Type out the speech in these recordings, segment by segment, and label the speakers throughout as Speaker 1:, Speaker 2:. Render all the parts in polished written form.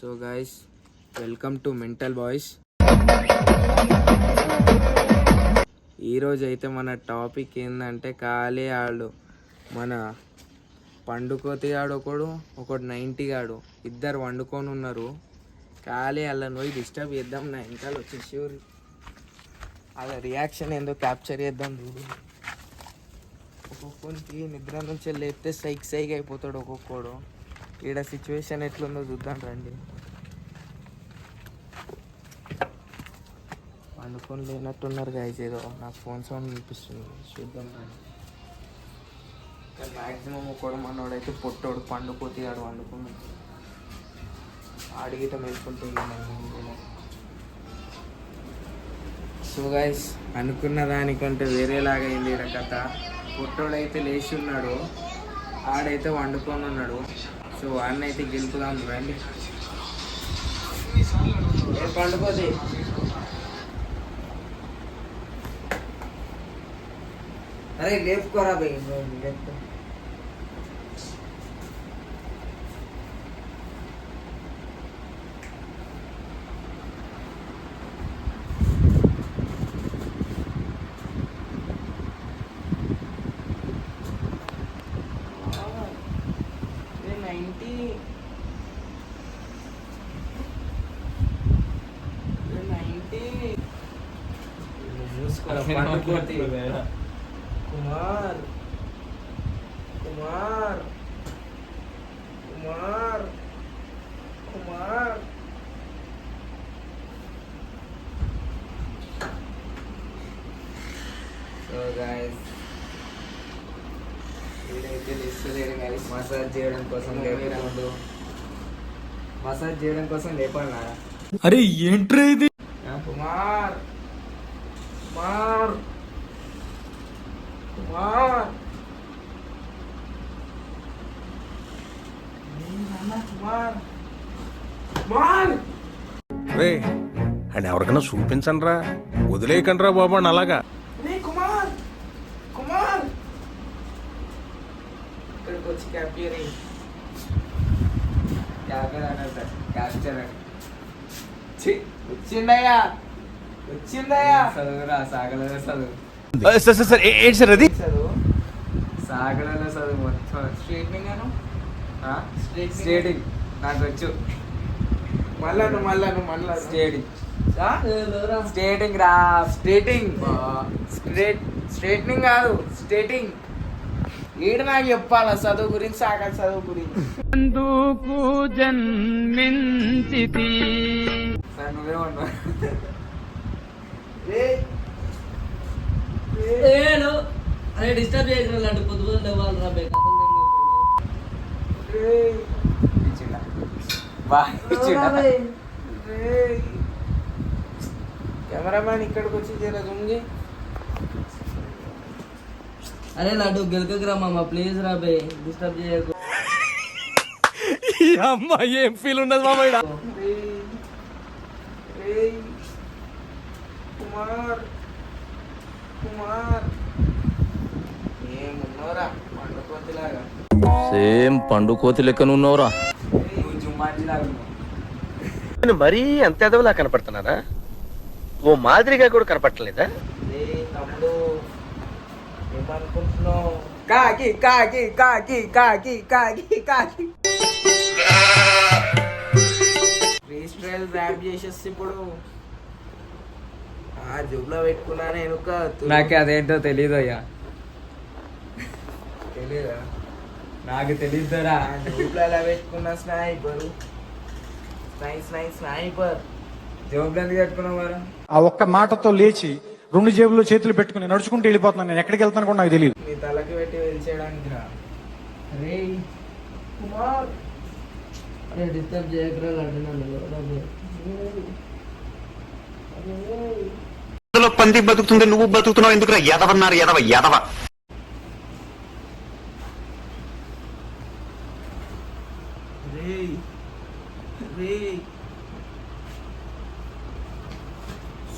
Speaker 1: So guys, welcome to mental boys. ఈరోజు అయితే మన టాపిక్ ఏంటంటే ఖాళీ ఆడు. మన పండుకోతి గాడు ఒకడు 90 గాడు, ఇద్దరు వండుకొని ఉన్నారు. ఖాళీ వాళ్ళని పోయి డిస్టర్బ్ చేద్దాం. నా వెనకాల వచ్చేసి అలా రియాక్షన్ ఏందో క్యాప్చర్ చేద్దాం. చూడు, ఒక్కొక్కరికి నిద్ర నుంచి లేపితే సైక్ అయిపోతాడు ఒక్కొక్కడు. ఈడ సిచ్యువేషన్ ఎట్లుందో చూద్దాం రండి. వండుకొని లేనట్టున్నారు గైస్. ఏదో నాకు ఫోన్ సౌండ్ వినిపిస్తుంది, చూద్దాం రండి. కానీ మ్యాక్సిమం ఒకడు మనోడైతే పొట్టోడు పండుకోతి ఆడు వండుకున్నాడు. ఆడిగిట మేల్కుంటుంది. సో గైస్, అనుకున్న దానికంటే వేరేలాగా అయింది ఈడ కథ. పొట్టోడైతే లేచి ఉన్నాడు, ఆడైతే వండుకొని ఉన్నాడు. సో వాడిని అయితే గెలుపుదాం రండి. పండుకోతే అరే లేపుకోరా భయ్. లేపు 90 పండుకోతి కుమార్ కుమార్ కుమార్ కుమార్ సో గైస్, వీడైతే లేస్తలేడు గైస్. మసాజ్ చేయడం కోసం లేపండు. మసాజ్ చేయడం కోసం లేపన్నా.
Speaker 2: అరే ఏంట్రా ఇది?
Speaker 1: కుమార్ కుమార్ కుమార్ కుమార్ కుమార్.
Speaker 2: రే అని ఎవరికైనా చూపించండి రా, వదిలేయకండి రా బాబు అని అలాగా.
Speaker 1: కుమార్ కుమార్ ఇక్కడికి వచ్చి వచ్చిందయ్యా వచ్చిందయ్యా. చదువురా సాగలలో చదువు.
Speaker 2: ఏంటి సార్ అది?
Speaker 1: చదువు సాగలలో చదువు. మొత్తం స్ట్రేట్నింగ్ అను స్ట్రేటింగ్ నాకు వచ్చు. మళ్ళా స్ట్రేటింగ్ స్ట్రేటింగ్ రా. స్ట్రేట్నింగ్ కాదు, స్ట్రేటింగ్. ఈడు నాకు చెప్పాలా చదువు గురించి, సాగల చదువు గురించి. సార్ నువ్వే ఉన్నావు.
Speaker 3: అరే డిస్టర్బ్ చేసినట్టు పొద్దు పొద్దు ఇవ్వాలి రా బేక.
Speaker 1: కెమెరామ్యాన్ ఇక్కడికి వచ్చి జర జుంగి.
Speaker 3: అరే లడ్డు గెలకకురా మామ, ప్లీజ్ రా బే, డిస్టర్బ్ చేయకు.
Speaker 2: అమ్మా ఏం ఫీల్ ఉండదు మామ.
Speaker 1: కుమార్ కుమార్ ఏమున్నారా పండుకోతిలాగా.
Speaker 4: సేమ్ పండు కోతి లెక్కనున్నావురా.
Speaker 1: నువ్వు జుమ్మాజీలాగా ఉన్నావు.
Speaker 4: మరీ అంత ఎదవలా కనపడుతున్నారా? ఓ మాదిరిగా కూడా కనపడలేదా?
Speaker 1: తమ్ముడు ఏమనుకుంటున్నావు? కాకి కాకి కాకి కాకి కాకి కాకి రీస్ట్రైల్ ర్యాప్ చేసేసి ఇప్పుడు ఆ జూబ్లో పెట్టుకున్నా నేను.
Speaker 5: నాకు అదేంటో తెలీదు అయ్యా.
Speaker 1: తెలీదా?
Speaker 5: నాకు తెలీదురా.
Speaker 1: జూబ్లో ఎలా పెట్టుకున్నా స్నైపర్ స్నైపర్.
Speaker 5: జోబులు ఎందుకు పెట్టుకున్నావు మరి?
Speaker 6: ఆ ఒక్క మాటతో లేచి 2 జేబుల్లో చేతులు పెట్టుకుని నడుచుకుంటూ వెళ్ళిపోతున్నాను. నేను ఎక్కడికి వెళ్తాను కూడా నాకు తెలియదు.
Speaker 1: నీ తలకి పెట్టి వెళ్ళేయడానికి రా. రే కుమార్,
Speaker 3: అరే డిస్టర్బ్ చేయకురా లడ్డు నన్ను.
Speaker 7: పంది బతుకుతుంది, నువ్వు బతుకుతున్నావు ఎందుకురా? ఎదవన్నారు ఎదవ ఎదవ.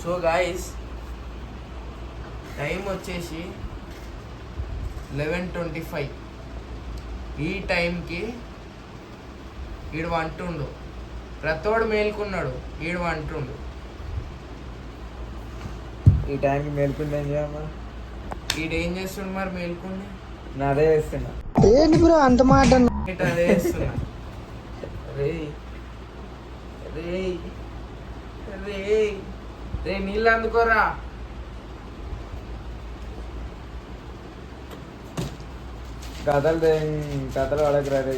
Speaker 1: సో గాయస్, టైం వచ్చేసి 11:25. ఈ టైంకి వీడు అంటుండు ప్రతోడు మేల్కున్నాడు, వీడు అంటుండు.
Speaker 5: ఈ టైంకి మేలుకుంటే ఏం చేయమ్మా?
Speaker 1: వీడేం చేస్తుండు మరి మేల్కుండి?
Speaker 5: నేను అదే చేస్తున్నా.
Speaker 1: ఇటు అదే చేస్తున్నా. రేయ్ రేయ్ రేయ్ రే, నీళ్ళు అందుకోరా.
Speaker 5: కథలు పడకరా రే.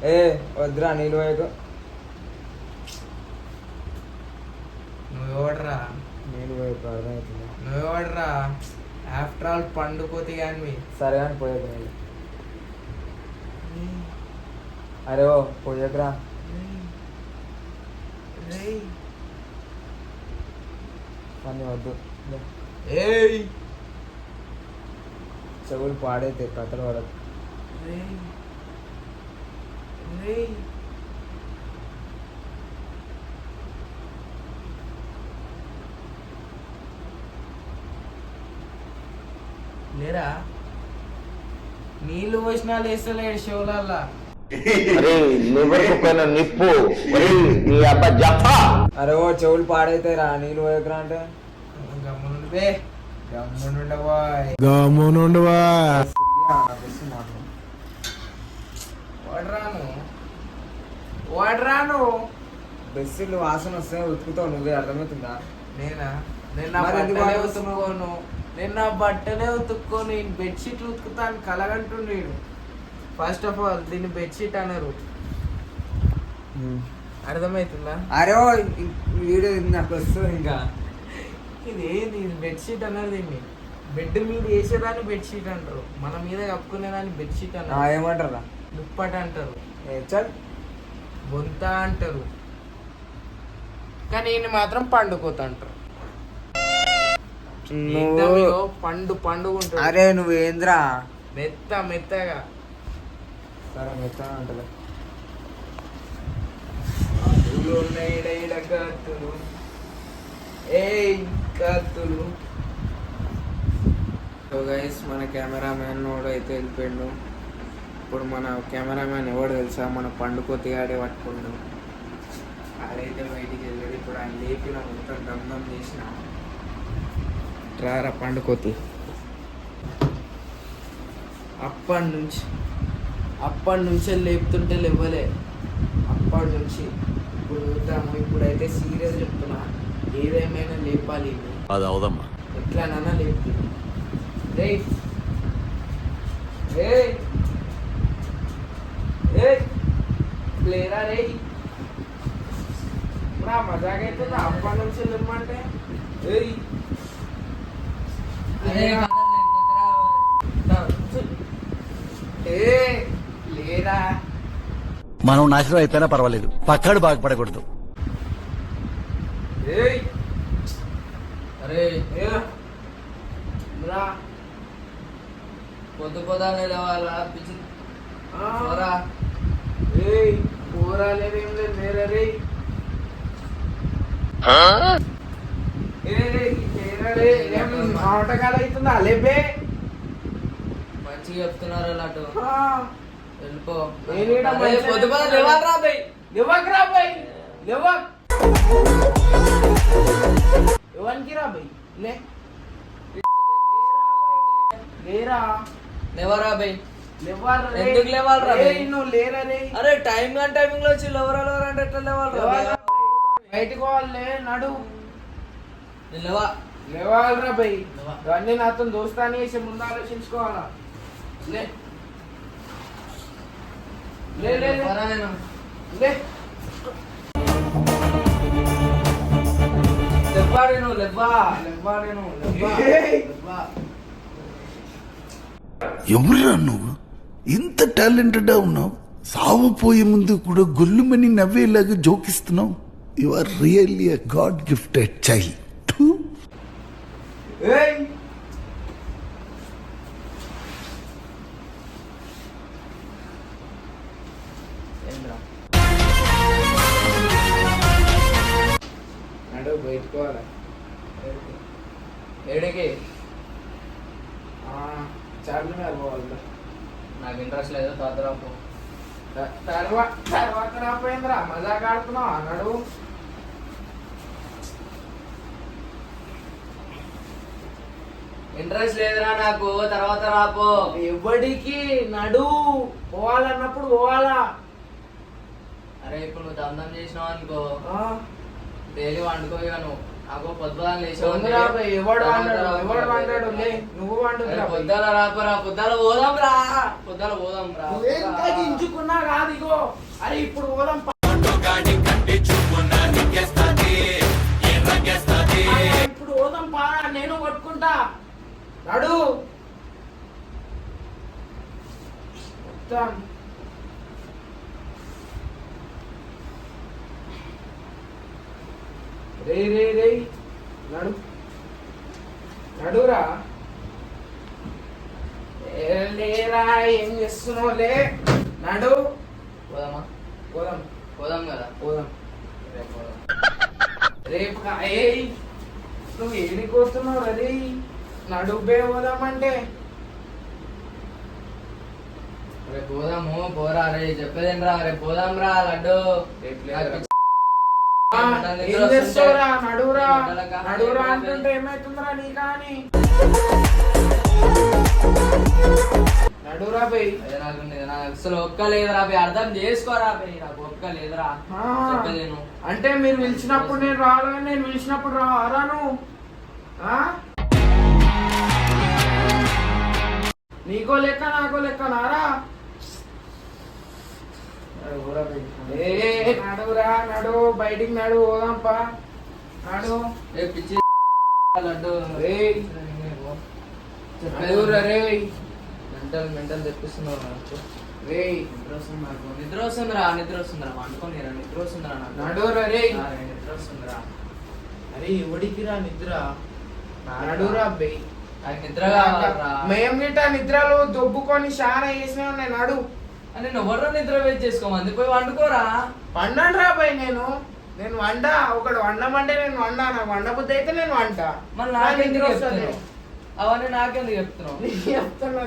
Speaker 5: ఏ వద్దురా నీళ్ళు పోయకు.
Speaker 1: నువ్వెవడరా?
Speaker 5: నీళ్ళు పోయకు అర్థమవుతుంది.
Speaker 1: నువ్వెవడరా? ఆఫ్టర్ ఆల్ పండుకోతే కానీ.
Speaker 5: సరే అని పోయకు నీళ్ళు. అరే ఓ పోయకురా.
Speaker 1: రేయ్
Speaker 5: పని వద్దు.
Speaker 1: ఏయ్
Speaker 5: చెవులు పాడైతే కథలు పడకు.
Speaker 1: రేయ్ రేయ్ లేరా? నీళ్ళు పోసినా లేస్తలేడు షోలల్లా.
Speaker 5: అరే ఓ చెవులు పాడైతే రా నీళ్ళు పోయకురా అంటే.
Speaker 1: గమ్మునుండు బే, గమ్మునుండబోయ్. వాడరాను వాడరాను.
Speaker 5: బెస్సులు వాసన వస్తే ఉతుకుతావు నువ్వే, అర్థమవుతుందా?
Speaker 1: నేనా? నేను నా
Speaker 5: మరి ఎందుకు
Speaker 1: బట్టలే
Speaker 5: వాడుతున్నావు?
Speaker 1: ఉతుక్కోను. నేను నా బట్టలే ఉతుక్కోను. ఈ బెడ్షీట్లు ఉతుకుతాను కలగంటుండు వీడు. ఫస్ట్ ఆఫ్ ఆల్ దీన్ని బెడ్షీట్ అనరు, అర్థమవుతుందా?
Speaker 5: అరే ఓ వీడియో నాకు వస్తుంది ఇంకా.
Speaker 1: ఇది బెడ్షీట్ అన్నారు. దీన్ని బెడ్ మీద వేసేదాన్ని బెడ్షీట్ అంటారు, మన మీద కప్పుకునేదాన్ని బెడ్షీట్ అన్నారు.
Speaker 5: ఏమంటారా?
Speaker 1: దుప్పటి అంటారు,
Speaker 5: చల్
Speaker 1: బొంత అంటారు, కానీ ఈయన మాత్రం పండుకోత అంటారు. ఏకదం ఇగో పండుగుంటాడు.
Speaker 5: అరే నువ్వేంద్రా?
Speaker 1: మెత్తగా.
Speaker 5: సరే మెత్తగా అంటలే.
Speaker 1: కత్తులు ఉన్నాయి ఈడ కత్తులు, ఏయ్ కత్తులు. సో గైస్, మన కెమెరామ్యాన్ వాడు అయితే వెళ్ళిపోయిండు. ఇప్పుడు మన కెమెరామ్యాన్ ఎవడు తెలుసా? మన పండుకోతి ఆడే పట్టుకుండు. ఆడైతే బయటికి వెళ్ళాడు. ఇప్పుడు ఆయన లేపిన మొత్తం దమ్దం చేసిన. రారా పండుకోతి. అప్పటి నుంచి లేపుతుంటే లేవలే. అప్పటి నుంచి ఇప్పుడు చూద్దాము. ఇప్పుడైతే సీరియస్ చెప్తున్నా, ఏదేమైనా లేపాలి.
Speaker 2: అది అవుదమ్మా.
Speaker 1: ఎట్లానైనా లేపుతుంది. రేయ్ లేరా రేయ్. ఇప్పుడు ఆ మజాక్ అవుతుందా? అప్పటి నుంచి లేమంటే ఏయ్ లేరా.
Speaker 8: మనం నాశనం అయిపోయినా పర్వాలేదు, పక్కాడు బాగుపడకూడదు.
Speaker 1: ఏయ్
Speaker 3: అరే
Speaker 1: రా.
Speaker 3: పొద్దునే లేవాలా పిచ్చి పోరా.
Speaker 1: ఏయ్ పోరాలేదేం లేదు లేరా రేయ్. ఆటకాలు అవుతుందా? లేపే.
Speaker 3: మంచిగా చెప్తున్నారు అన్నట్టు. వెళ్ళిపో.
Speaker 1: పొద్దుపద లేవాలరా బై. లేవకరా బై. ఎవరికి రా బై? లేరా.
Speaker 3: లేవరా బై.
Speaker 1: లేవాలరా.
Speaker 3: ఎందుకు లేవాలరా బై?
Speaker 1: నువ్వు లేరా రే.
Speaker 3: అరే టైమింగ్ లో వచ్చి లేవరా అంటే ఎట్లా లేవాలరా?
Speaker 1: బయటకు పోవాలి. నడు.
Speaker 3: లేవా.
Speaker 1: లేవాలరా బై. ఇవన్నీ నాతో దోస్తాని చేసి ముందు ఆలోచించుకోవాలా. లే లే లే లే.
Speaker 9: ఎవరురా నువ్వు? ఇంత టాలెంటెడ్ ఉన్నావు, సావపోయే ముందు కూడా గొల్లుమని నవ్వేలాగా జోకిస్తున్నావు. You are really a God gifted child.
Speaker 1: బయటకోవాలా? ఏడికి? చార్మినార్ పోవాలి.
Speaker 3: నాకు ఇంట్రెస్ట్ లేదు తర్వాత రాపో.
Speaker 1: తర్వాత రాపోయిందిరా మజాక్ ఆడుతున్నావు అన్నాడు.
Speaker 3: ఇంట్రెస్ట్ లేదురా నాకు, తర్వాత రాపో.
Speaker 1: ఎవడికి నడు పోవాలన్నప్పుడు పోవాలా.
Speaker 3: అరే ఇప్పుడు నువ్వు దందం చేసినావు అనుకో,
Speaker 1: ఆ,
Speaker 3: డైలీ వండుకోగాను నాకు పొద్దున
Speaker 1: తొందరరా బై, ఎవడు వండాడు లే, నువ్వు వండుకురా బై.
Speaker 3: పొద్దుల రాపరా, పొద్దుల పోదాం రా, పొద్దుల పోదాం రా.
Speaker 1: నువ్వేంత గింజుకున్నా కాదు ఇగో. అరే ఇప్పుడు పోదాం ఇప్పుడు పోదాం పా, నేను కొట్టుకుంటా నడు. వస్తాం. రే రే రే నడు నడురా. లేరా ఏం చేస్తున్నావు లే, నడు.
Speaker 3: పోదామా?
Speaker 1: పోదాం
Speaker 3: పోదాం కదా.
Speaker 1: పోదాం.
Speaker 3: రేపు పోదాం.
Speaker 1: రేపు ఏయ్ నువ్వు ఏడికి వస్తున్నావు అది నడుబే పోదామంటే.
Speaker 3: రేపు పోదాము, పోరా. రే చెప్పేదేంరా, రేపు పోదాం రా లడ్డు.
Speaker 1: ఆ, ఏం చేస్తావురా నడురా నడురా అంటుంటే ఏమైతుందిరా నీ కానీ. నడురా బై.
Speaker 3: నాకు అసలు ఒక్క లేదురా బే, అర్థం చేసుకోరా బే, నాకు ఒక్క లేదురా
Speaker 1: ఆ,
Speaker 3: చెప్పలేను.
Speaker 1: అంటే మీరు పిలిచినప్పుడు నేను రావాలి, నేను పిలిచినప్పుడు రాను. నీకో లెక్క నాకో లెక్క నారా. నడురా నడు, బయటికి నడు, పోదాంపా నడు.
Speaker 3: ఏ పిచ్చి లడ్డు,
Speaker 1: నడురా రే.
Speaker 3: మెంటల్ తెప్పిస్తున్నావు నాకు.
Speaker 1: రే
Speaker 3: నిద్ర వస్తుంది నాకు, నిద్ర వస్తుందిరా, నిద్ర వస్తుందిరా, వండుకోనిరా, నిద్ర వస్తుందిరా నాకు.
Speaker 1: నడురా రే.
Speaker 3: నిద్ర వస్తుందిరా.
Speaker 1: అరే ఎవడికి రా నిద్ర, నడురా అబ్బాయి.
Speaker 3: నాకు నిద్ర కావాలరా.
Speaker 1: మేము గిట్ట నిద్రలో దొబ్బుకొని చాలా వేసినా ఉన్నాయి. నడు.
Speaker 3: అని ఎవరు నిద్ర వేస్ట్ చేసుకోమంది, పోయి వండుకోరా.
Speaker 1: వండాను రా బాయ్, నేను వండ. ఒకడు వండమంటే నేను వండా, నాకు వండబుద్ధి అయితే నేను వంట.
Speaker 3: మళ్ళీ
Speaker 1: నాకు
Speaker 3: నాకెందుకు
Speaker 1: నిద్ర వస్తుంది.
Speaker 3: చెప్తున్నావు అవన్నీ, నాకెందుకు చెప్తున్నావు?
Speaker 1: నీకు చెప్తున్నా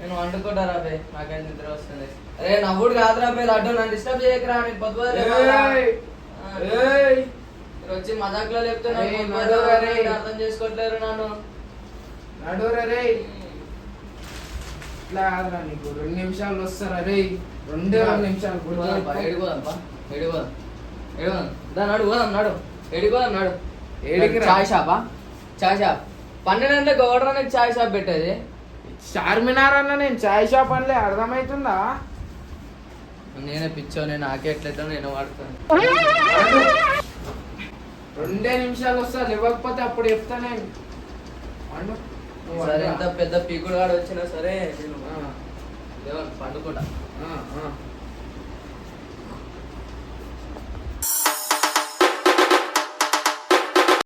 Speaker 3: నేను వండుకుంటారా బే, నాకైతే నిద్ర వస్తుంది. అరే నవ్వుడు కాదురా బే లడ్డు, నన్ను డిస్టర్బ్ చేయకరా. నీకు పొద్దుగా మీరు వచ్చి మజాక్లో చెప్తున్నా,
Speaker 1: ఏయ్, నడురా రే.
Speaker 3: అర్థం చేసుకోవట్లేరు నన్ను.
Speaker 1: నడురా రే. ఇట్లా కాదురా, నీకు 2 నిమిషాలు వస్తారా రే, 2 నిమిషాలు
Speaker 3: ఏడిపోదాంపా, ఏడిపోదాం. నడు పోదాం, నడు ఏడిపోదాం, నడు.
Speaker 1: ఏడికి రా.
Speaker 3: చాయ్ షాపా? చాయ్ షాప్ 12 గంటలకు గౌడరానికి చాయ్ షాప్ పెట్టేది.
Speaker 1: చార్మినార్ అన్న, నేను చాయ్ షాప్ అనలే, అర్థమవుతుందా?
Speaker 3: నేనే పిచ్చోనే, నాకే ఎట్లయితే నేను వాడుతాను.
Speaker 1: 2 నిమిషాలు వస్తా, ఇవ్వకపోతే అప్పుడు చెప్తా నేను. వండు. నువ్వు
Speaker 3: సరే,
Speaker 1: వండురా.
Speaker 3: ఎంత పెద్ద పీకుడు వాడు వచ్చినా సరే నేను పండుకుంటా.
Speaker 1: ఆ.